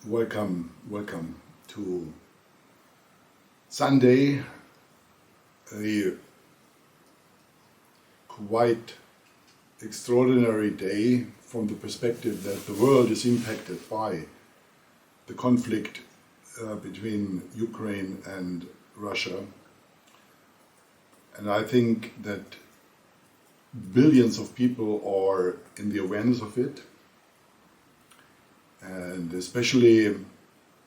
Welcome to Sunday, a quite extraordinary day from the perspective that the world is impacted by the conflict between Ukraine and Russia. And I think that billions of people are in the awareness of it, and especially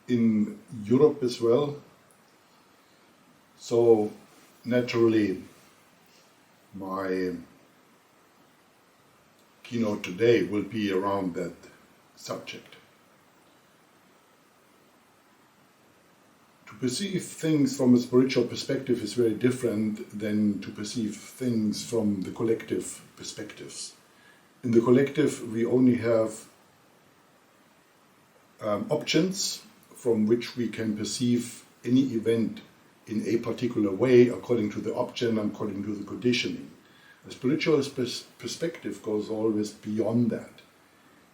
in Europe as well. So naturally, my keynote today will be around that subject. To perceive things from a spiritual perspective is very different than to perceive things from the collective perspectives. In the collective, we only have options from which we can perceive any event in a particular way according to the option, according to the conditioning. A spiritual perspective goes always beyond that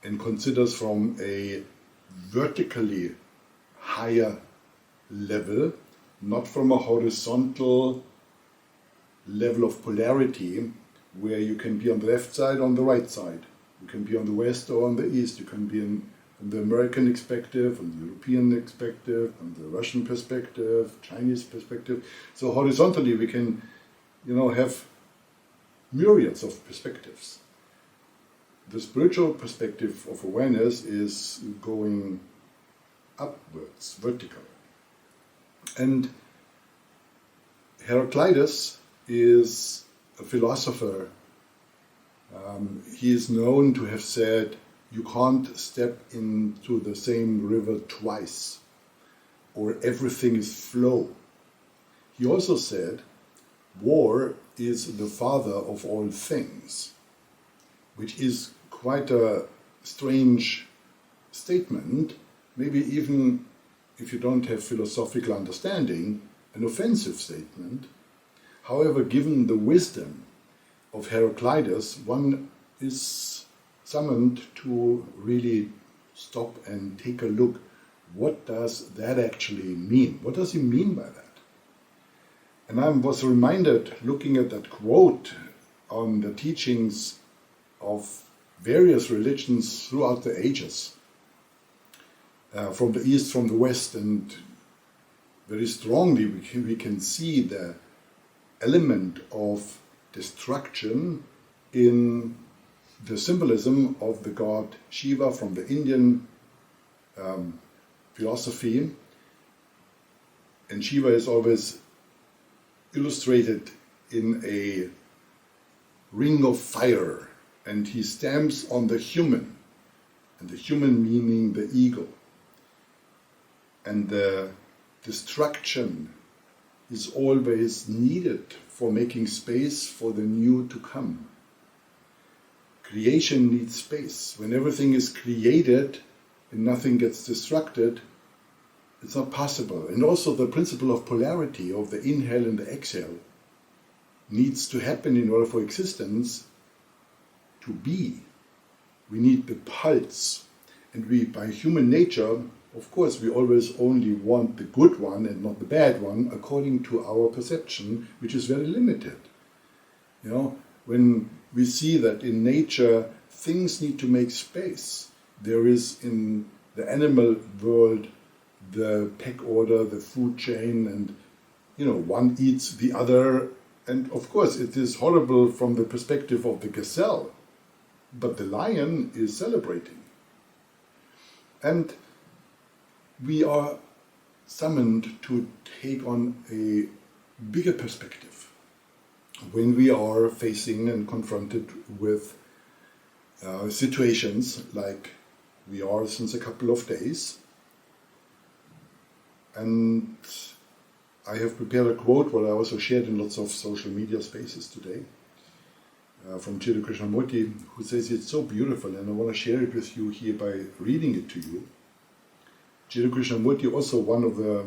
and considers from a vertically higher level, not from a horizontal level of polarity where you can be on the left side or on the right side. You can be on the west or on the east. You can be from the American perspective, from the European perspective, from the Russian perspective, Chinese perspective. So horizontally we can, have myriads of perspectives. The spiritual perspective of awareness is going upwards, vertical. And Heraclitus is a philosopher. He is known to have said, you can't step into the same river twice, or everything is flow. He also said, war is the father of all things, which is quite a strange statement, maybe even if you don't have philosophical understanding, an offensive statement. However, given the wisdom of Heraclitus, one is summoned to really stop and take a look. What does that actually mean? What does he mean by that? And I was reminded, looking at that quote on the teachings of various religions throughout the ages, from the east, from the west, and very strongly we can see the element of destruction in the symbolism of the god Shiva from the Indian philosophy. And Shiva is always illustrated in a ring of fire, and he stamps on the human, and the human meaning the ego. And the destruction is always needed for making space for the new to come. Creation needs space. When everything is created and nothing gets destructed, it's not possible. And also the principle of polarity, of the inhale and the exhale, needs to happen in order for existence to be. We need the pulse. And we, by human nature, of course, we always only want the good one and not the bad one, according to our perception, which is very limited. When we see that in nature things need to make space, there is in the animal world the pack order, the food chain, and one eats the other, and of course it is horrible from the perspective of the gazelle, but the lion is celebrating. And we are summoned to take on a bigger perspective when we are facing and confronted with situations like we are since a couple of days. And I have prepared a quote, what I also shared in lots of social media spaces today, from Jiddu Krishnamurti, who says it's so beautiful, and I want to share it with you here by reading it to you. Jiddu Krishnamurti, also one of the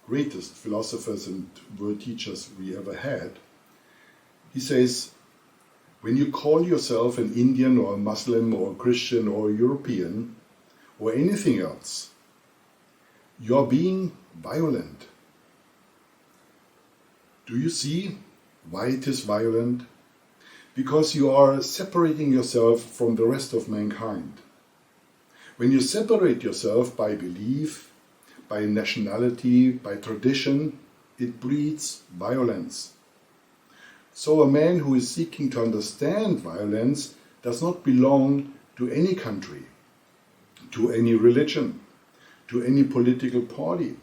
greatest philosophers and world teachers we ever had, he says, when you call yourself an Indian or a Muslim or a Christian or a European or anything else, you're being violent. Do you see why it is violent? Because you are separating yourself from the rest of mankind. When you separate yourself by belief, by nationality, by tradition, it breeds violence. So a man who is seeking to understand violence does not belong to any country, to any religion, to any political party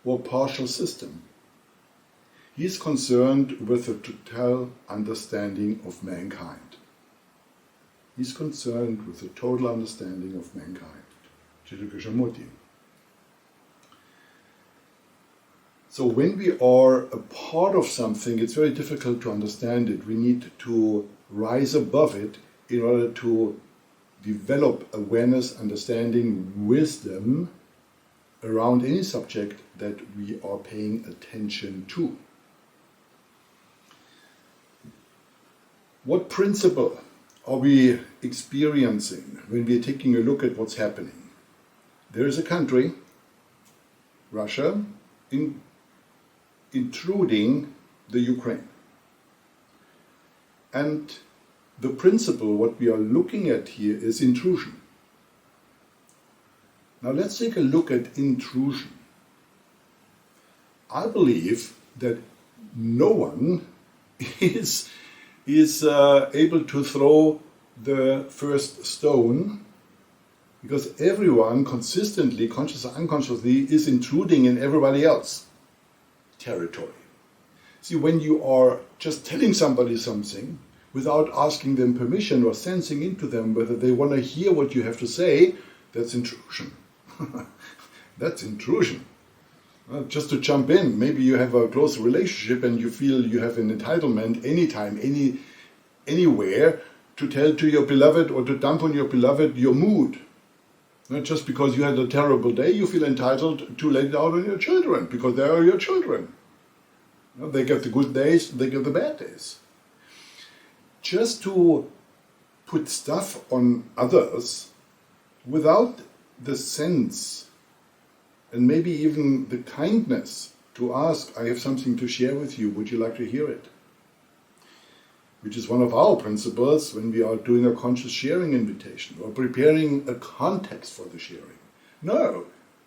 or partial system. He is concerned with a total understanding of mankind. He is concerned with a total understanding of mankind. So when we are a part of something, it's very difficult to understand it. We need to rise above it in order to develop awareness, understanding, wisdom around any subject that we are paying attention to. What principle are we experiencing when we're taking a look at what's happening? There is a country, Russia, intruding the Ukraine. And the principle, what we are looking at here, is intrusion. Now let's take a look at intrusion. I believe that no one is able to throw the first stone, because everyone consistently, consciously or unconsciously, is intruding in everybody else's territory. See, when you are just telling somebody something without asking them permission or sensing into them whether they want to hear what you have to say, that's intrusion. That's intrusion. Just to jump in, maybe you have a close relationship and you feel you have an entitlement anytime, anywhere, to tell to your beloved or to dump on your beloved your mood. Not just because you had a terrible day, you feel entitled to let it out on your children, because they are your children. They get the good days, they get the bad days. Just to put stuff on others without the sense and maybe even the kindness to ask, I have something to share with you, would you like to hear it? Which is one of our principles when we are doing a conscious sharing invitation or preparing a context for the sharing. No,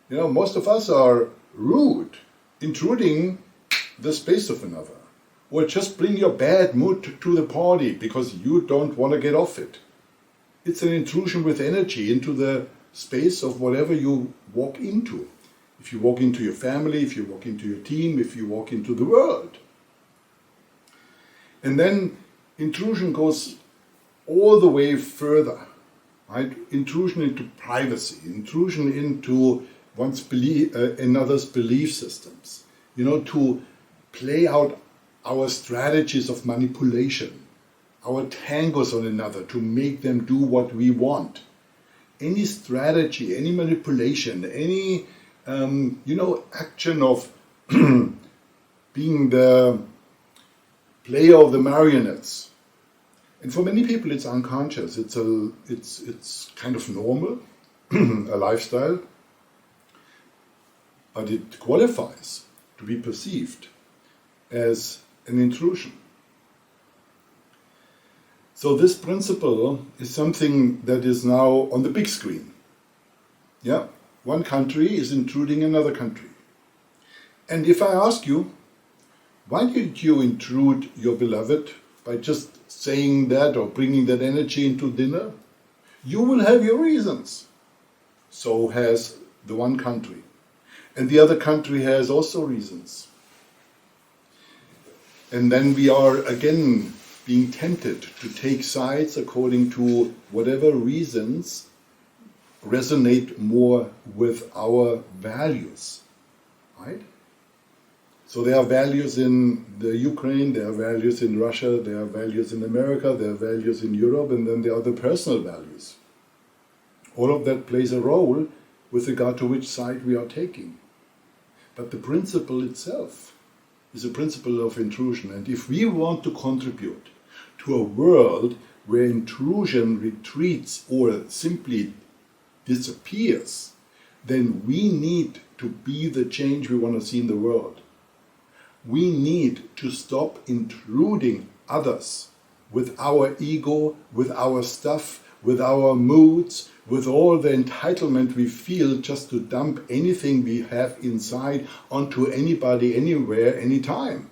most of us are rude, intruding the space of another, or just bring your bad mood to the party because you don't want to get off it. It's an intrusion with energy into the space of whatever you walk into. If you walk into your family, if you walk into your team, if you walk into the world. And then intrusion goes all the way further, right? Intrusion into privacy, intrusion into another's belief systems, to play out our strategies of manipulation, our tangos on another to make them do what we want. Any strategy, any manipulation, any action of being the player of the marionettes. And for many people it's unconscious, it's kind of normal, a lifestyle, but it qualifies to be perceived as an intrusion. So this principle is something that is now on the big screen. Yeah, one country is intruding another country. And if I ask you, why did you intrude your beloved by just saying that or bringing that energy into dinner? You will have your reasons. So has the one country. And the other country has also reasons. And then we are again being tempted to take sides according to whatever reasons resonate more with our values, right? So there are values in the Ukraine, there are values in Russia, there are values in America, there are values in Europe, and then there are the personal values. All of that plays a role with regard to which side we are taking. But the principle itself is a principle of intrusion. And if we want to contribute to a world where intrusion retreats or simply disappears, then we need to be the change we want to see in the world. We need to stop intruding others with our ego, with our stuff, with our moods, with all the entitlement we feel just to dump anything we have inside onto anybody, anywhere, anytime.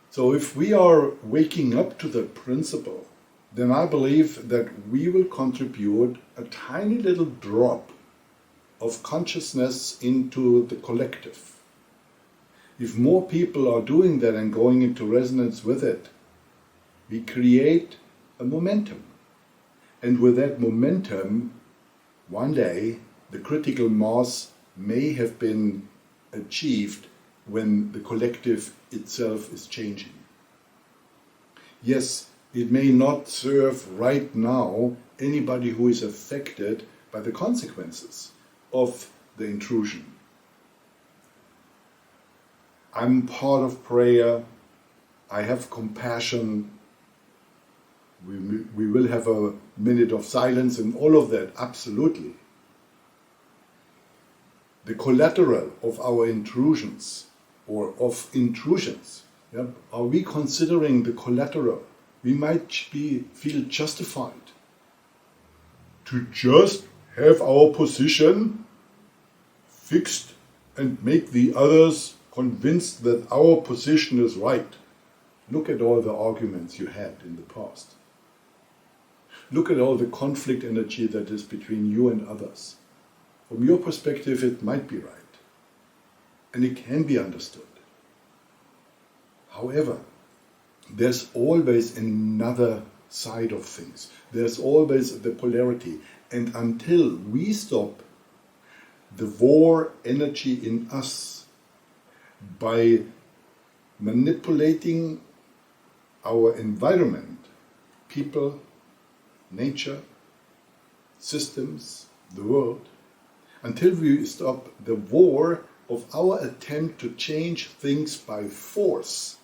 So if we are waking up to the principle, then I believe that we will contribute a tiny little drop of consciousness into the collective. If more people are doing that and going into resonance with it, we create a momentum. And with that momentum, one day, the critical mass may have been achieved when the collective itself is changing. Yes, it may not serve right now anybody who is affected by the consequences of the intrusion. I'm part of prayer, I have compassion, we will have a minute of silence and all of that, absolutely. The collateral of our intrusions, or of intrusions, yeah, are we considering the collateral? We might feel justified to just have our position fixed and make the others convinced that our position is right. Look at all the arguments you had in the past. Look at all the conflict energy that is between you and others. From your perspective, it might be right, and it can be understood. However, there's always another side of things. There's always the polarity. And until we stop the war energy in us by manipulating our environment, people, nature, systems, the world, until we stop the war of our attempt to change things by force,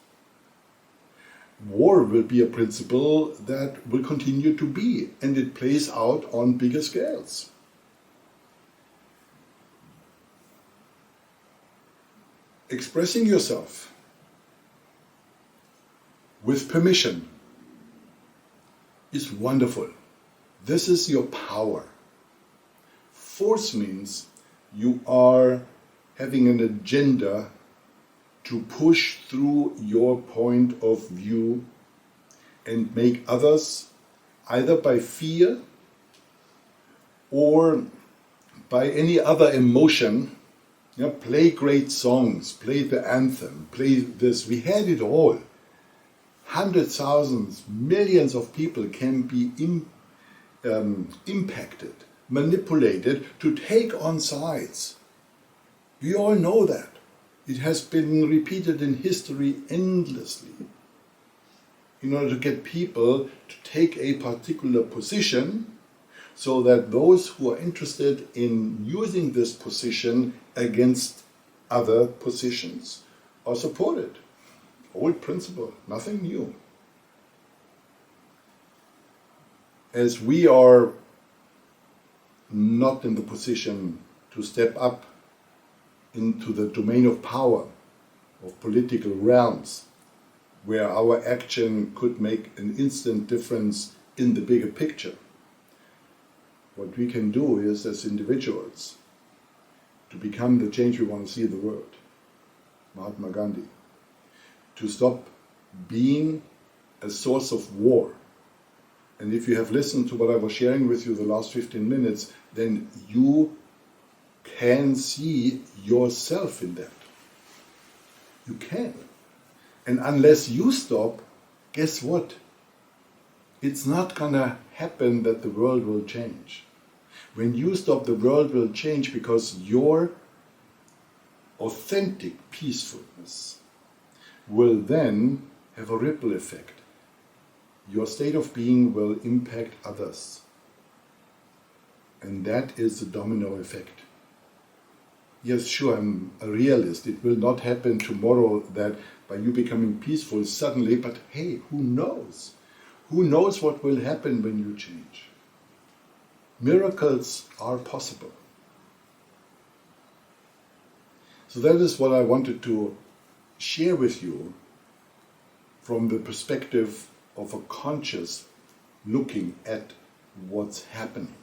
war will be a principle that will continue to be, and it plays out on bigger scales. Expressing yourself with permission is wonderful. This is your power. Force means you are having an agenda to push through your point of view and make others, either by fear or by any other emotion, play great songs, play the anthem, play this. We had it all. Hundreds, thousands, millions of people can be impacted, manipulated to take on sides. We all know that. It has been repeated in history endlessly in order to get people to take a particular position so that those who are interested in using this position against other positions are supported. Old principle, nothing new. As we are not in the position to step up into the domain of power, of political realms, where our action could make an instant difference in the bigger picture. What we can do is, as individuals, to become the change we want to see in the world. Mahatma Gandhi. To stop being a source of war. And if you have listened to what I was sharing with you the last 15 minutes, then you can see yourself in that. You can. And unless you stop, guess what? It's not gonna happen that the world will change. When you stop, the world will change because your authentic peacefulness will then have a ripple effect. Your state of being will impact others. And that is the domino effect. Yes, sure, I'm a realist. It will not happen tomorrow that by you becoming peaceful suddenly, but hey, who knows? Who knows what will happen when you change? Miracles are possible. So that is what I wanted to share with you from the perspective of a conscious looking at what's happening.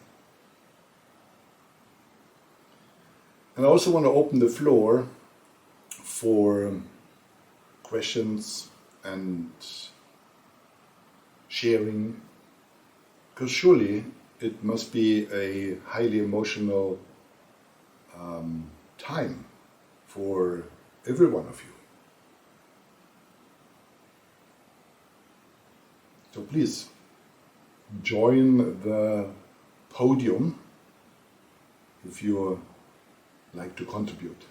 And I also want to open the floor for questions and sharing, because surely it must be a highly emotional time for every one of you. So please join the podium if you like to contribute.